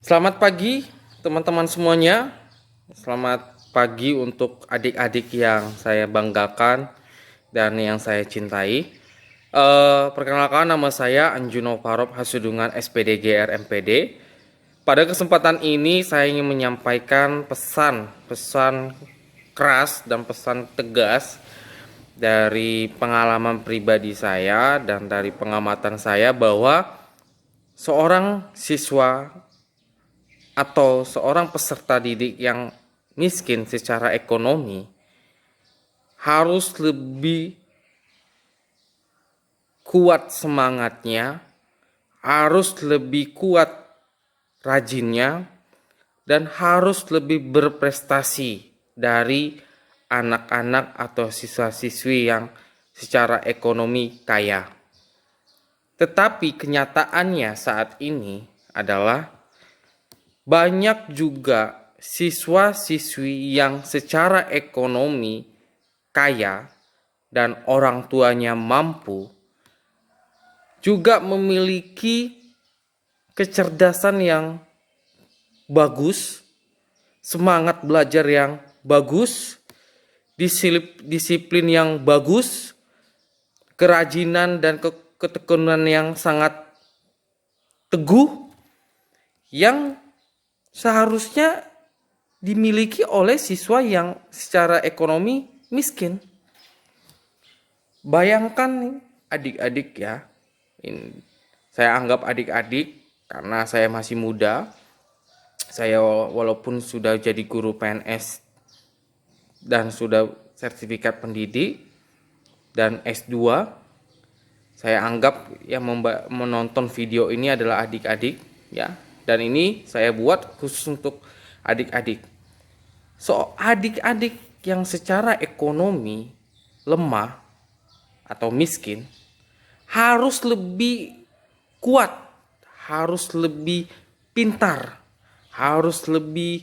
Selamat pagi teman-teman semuanya. Selamat pagi untuk adik-adik yang saya banggakan dan yang saya cintai. Perkenalkan, nama saya Anjuno Parob Hasudungan SPDGR MPD. Pada kesempatan ini saya ingin menyampaikan pesan keras dan pesan tegas dari pengalaman pribadi saya dan dari pengamatan saya bahwa seorang siswa atau seorang peserta didik yang miskin secara ekonomi harus lebih kuat semangatnya, harus lebih kuat rajinnya, dan harus lebih berprestasi dari anak-anak atau siswa-siswi yang secara ekonomi kaya. Tetapi kenyataannya saat ini adalah banyak juga siswa-siswi yang secara ekonomi kaya dan orang tuanya mampu juga memiliki kecerdasan yang bagus, semangat belajar yang bagus, disiplin yang bagus, kerajinan dan ketekunan yang sangat teguh yang seharusnya dimiliki oleh siswa yang secara ekonomi miskin. Bayangkan adik-adik ya, ini saya anggap adik-adik karena saya masih muda. Saya walaupun sudah jadi guru PNS dan sudah sertifikat pendidik dan S2, saya anggap yang menonton video ini adalah adik-adik ya. Dan ini saya buat khusus untuk adik-adik. So, adik-adik yang secara ekonomi lemah atau miskin harus lebih kuat, harus lebih pintar, harus lebih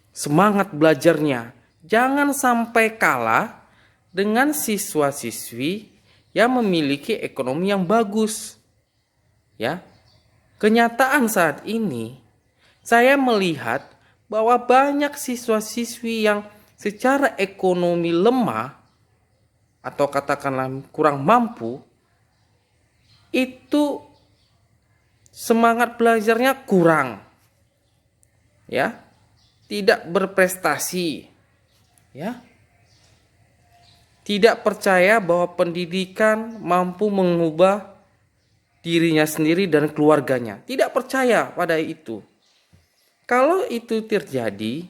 semangat belajarnya. Jangan sampai kalah dengan siswa-siswi yang memiliki ekonomi yang bagus. Ya. Kenyataan saat ini, saya melihat bahwa banyak siswa-siswi yang secara ekonomi lemah atau katakanlah kurang mampu, itu semangat belajarnya kurang, ya, tidak berprestasi, ya, tidak percaya bahwa pendidikan mampu mengubah dirinya sendiri dan keluarganya. Tidak percaya pada itu. Kalau itu terjadi,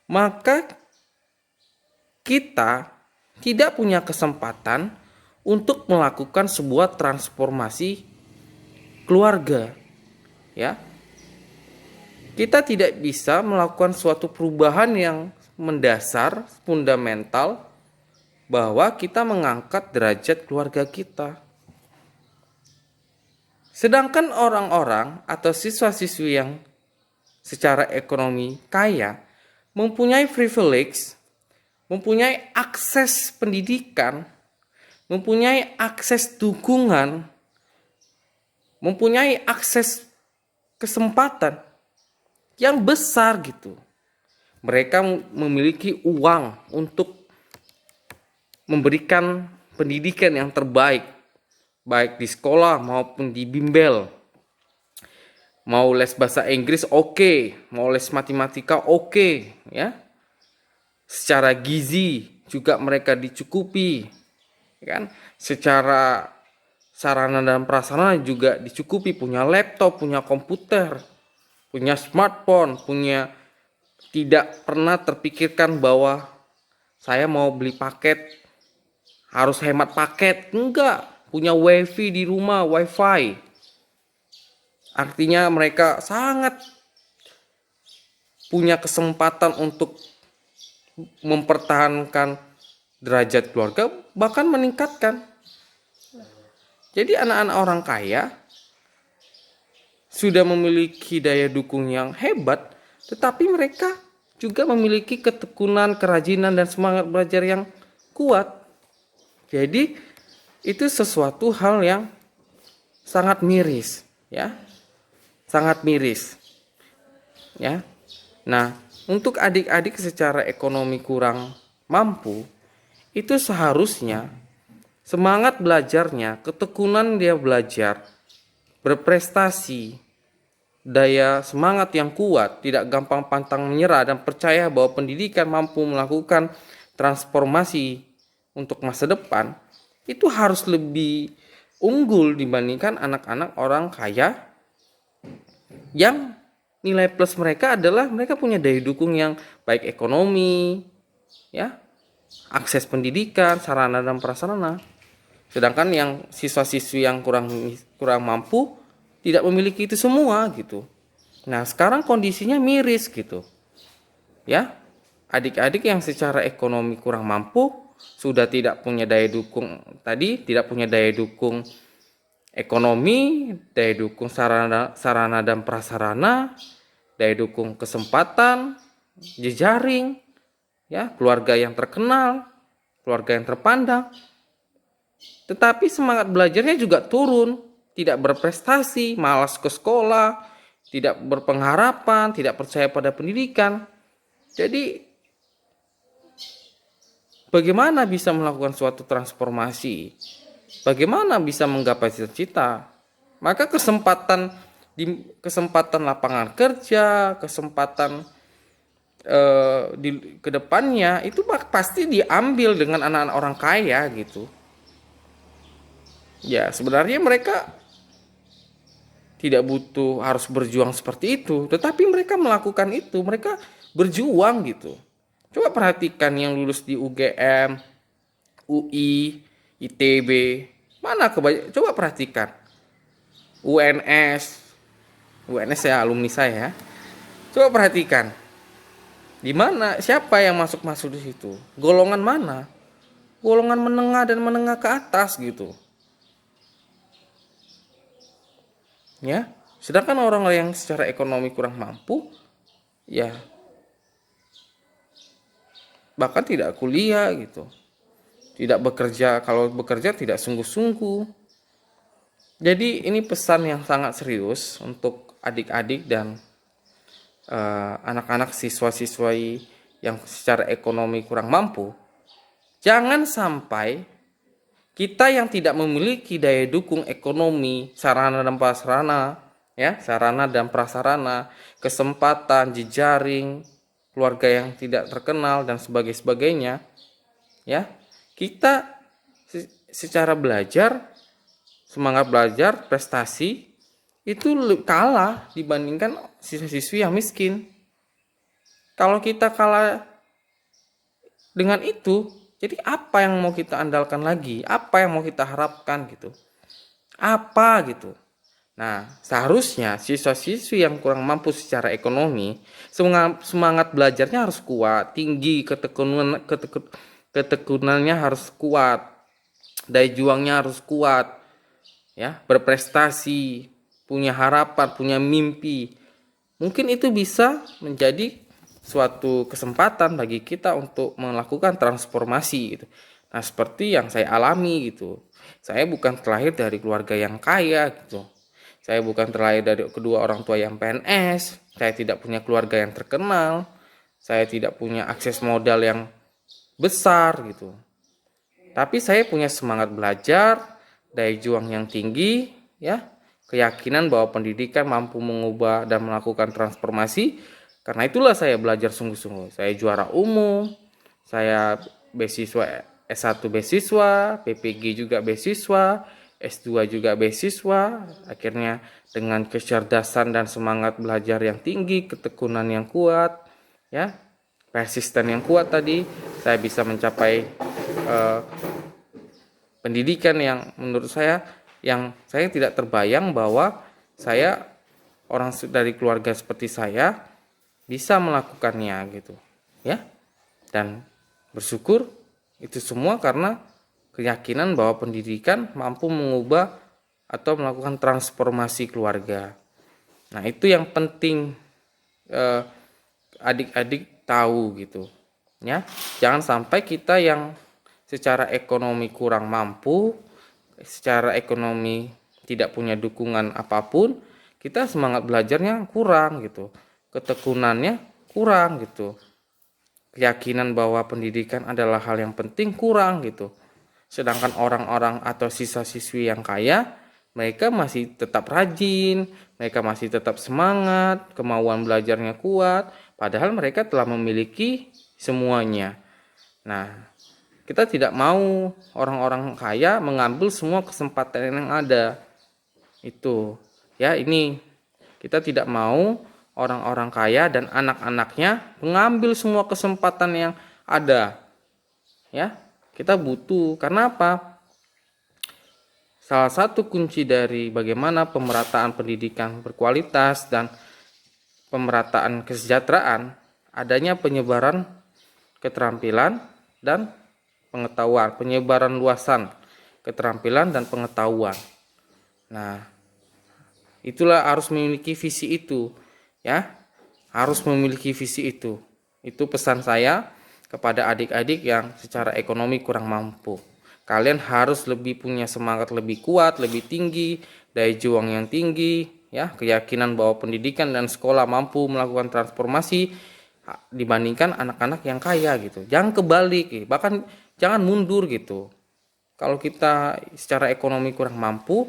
maka kita tidak punya kesempatan untuk melakukan sebuah transformasi keluarga. Ya. Kita tidak bisa melakukan suatu perubahan yang mendasar, fundamental, bahwa kita mengangkat derajat keluarga kita. Sedangkan orang-orang atau siswa-siswi yang secara ekonomi kaya mempunyai privilege, mempunyai akses pendidikan, mempunyai akses dukungan, mempunyai akses kesempatan yang besar gitu. Mereka memiliki uang untuk memberikan pendidikan yang terbaik, baik di sekolah maupun di bimbel. Mau les bahasa Inggris oke, mau les matematika oke, ya. Secara gizi juga mereka dicukupi, kan? Secara sarana dan prasarana juga dicukupi, punya laptop, punya komputer, punya smartphone, tidak pernah terpikirkan bahwa saya mau beli paket harus hemat paket, enggak, punya wifi di rumah, wifi. Artinya mereka sangat punya kesempatan untuk mempertahankan derajat keluarga, bahkan meningkatkan. Jadi anak-anak orang kaya sudah memiliki daya dukung yang hebat, tetapi mereka juga memiliki ketekunan, kerajinan, dan semangat belajar yang kuat. Jadi itu sesuatu hal yang sangat miris. ya, sangat miris, ya. Nah, untuk adik-adik secara ekonomi kurang mampu, itu seharusnya semangat belajarnya, ketekunan dia belajar, berprestasi, daya semangat yang kuat, tidak gampang pantang menyerah, dan percaya bahwa pendidikan mampu melakukan transformasi untuk masa depan, itu harus lebih unggul dibandingkan anak-anak orang kaya yang nilai plus mereka adalah mereka punya daya dukung yang baik ekonomi, ya, akses pendidikan, sarana dan prasarana. Sedangkan yang siswa-siswi yang kurang mampu tidak memiliki itu semua gitu. Nah, sekarang kondisinya miris gitu. Ya. Adik-adik yang secara ekonomi kurang mampu sudah tidak punya daya dukung tadi, tidak punya daya dukung ekonomi, daya dukung sarana dan prasarana, daya dukung kesempatan, jejaring, ya, keluarga yang terkenal, keluarga yang terpandang. Tetapi semangat belajarnya juga turun, tidak berprestasi, malas ke sekolah, tidak berpengharapan, tidak percaya pada pendidikan. Jadi bagaimana bisa melakukan suatu transformasi? Bagaimana bisa menggapai cita-cita? Maka kesempatan lapangan kerja, kesempatan di kedepannya itu pasti diambil dengan anak-anak orang kaya gitu. Ya, sebenarnya mereka tidak butuh harus berjuang seperti itu, tetapi mereka melakukan itu, mereka berjuang gitu. Coba perhatikan yang lulus di UGM, UI, ITB, mana kebanyakan? Coba perhatikan UNS, UNS ya alumni saya. Coba perhatikan di mana siapa yang masuk di situ, golongan mana? Golongan menengah dan menengah ke atas gitu. Ya, sedangkan orang yang secara ekonomi kurang mampu, ya bahkan tidak kuliah gitu, tidak bekerja, kalau bekerja tidak sungguh-sungguh. Jadi ini pesan yang sangat serius untuk adik-adik dan anak-anak siswa-siswi yang secara ekonomi kurang mampu. Jangan sampai kita yang tidak memiliki daya dukung ekonomi, sarana dan prasarana, ya, sarana dan prasarana, kesempatan, jejaring, keluarga yang tidak terkenal dan sebagainya, ya, kita secara belajar, semangat belajar, prestasi itu kalah dibandingkan siswa-siswi yang miskin. Kalau kita kalah dengan itu, jadi apa yang mau kita andalkan lagi? Apa yang mau kita harapkan gitu? Apa gitu? Nah, seharusnya siswa-siswi yang kurang mampu secara ekonomi, semangat belajarnya harus kuat, tinggi, ketekunannya harus kuat, daya juangnya harus kuat, ya, berprestasi, punya harapan, punya mimpi. Mungkin itu bisa menjadi suatu kesempatan bagi kita untuk melakukan transformasi gitu. Nah, seperti yang saya alami gitu. Saya bukan terlahir dari keluarga yang kaya gitu. Saya bukan terlahir dari kedua orang tua yang PNS. Saya tidak punya keluarga yang terkenal. Saya tidak punya akses modal yang besar gitu. Tapi saya punya semangat belajar, daya juang yang tinggi, ya, keyakinan bahwa pendidikan mampu mengubah dan melakukan transformasi. Karena itulah saya belajar sungguh-sungguh. Saya juara umum, saya beasiswa S1 beasiswa, PPG juga beasiswa, S2 juga beasiswa. Akhirnya dengan kecerdasan dan semangat belajar yang tinggi, ketekunan yang kuat, ya, persisten yang kuat tadi, saya bisa mencapai pendidikan yang menurut saya tidak terbayang bahwa saya orang dari keluarga seperti saya bisa melakukannya gitu, ya. Dan bersyukur itu semua karena keyakinan bahwa pendidikan mampu mengubah atau melakukan transformasi keluarga. Nah, itu yang penting adik-adik tahu gitu, ya. Jangan sampai kita yang secara ekonomi kurang mampu, secara ekonomi tidak punya dukungan apapun, kita semangat belajarnya kurang gitu, ketekunannya kurang gitu, keyakinan bahwa pendidikan adalah hal yang penting kurang gitu. Sedangkan orang-orang atau siswa-siswi yang kaya, mereka masih tetap rajin, mereka masih tetap semangat, kemauan belajarnya kuat, padahal mereka telah memiliki semuanya. Nah, kita tidak mau orang-orang kaya mengambil semua kesempatan yang ada. Itu. Ya, ini kita tidak mau orang-orang kaya dan anak-anaknya mengambil semua kesempatan yang ada. Ya, kita butuh. Karena apa? Salah satu kunci dari bagaimana pemerataan pendidikan berkualitas dan pemerataan kesejahteraan adanya penyebaran keterampilan dan pengetahuan, penyebaran luasan keterampilan dan pengetahuan. Nah, itulah harus memiliki visi itu, ya. Harus memiliki visi itu. Itu pesan saya kepada adik-adik yang secara ekonomi kurang mampu. Kalian harus lebih punya semangat lebih kuat, lebih tinggi, daya juang yang tinggi, ya, keyakinan bahwa pendidikan dan sekolah mampu melakukan transformasi dibandingkan anak-anak yang kaya gitu. Jangan kebalik, bahkan jangan mundur gitu. Kalau kita secara ekonomi kurang mampu,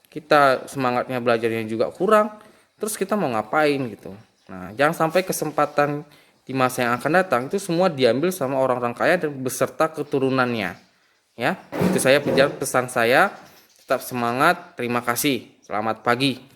kita semangatnya belajarnya juga kurang, terus kita mau ngapain gitu. Nah, jangan sampai kesempatan di masa yang akan datang itu semua diambil sama orang-orang kaya dan beserta keturunannya. Ya, itu saya pesan saya. Tetap semangat. Terima kasih. Selamat pagi.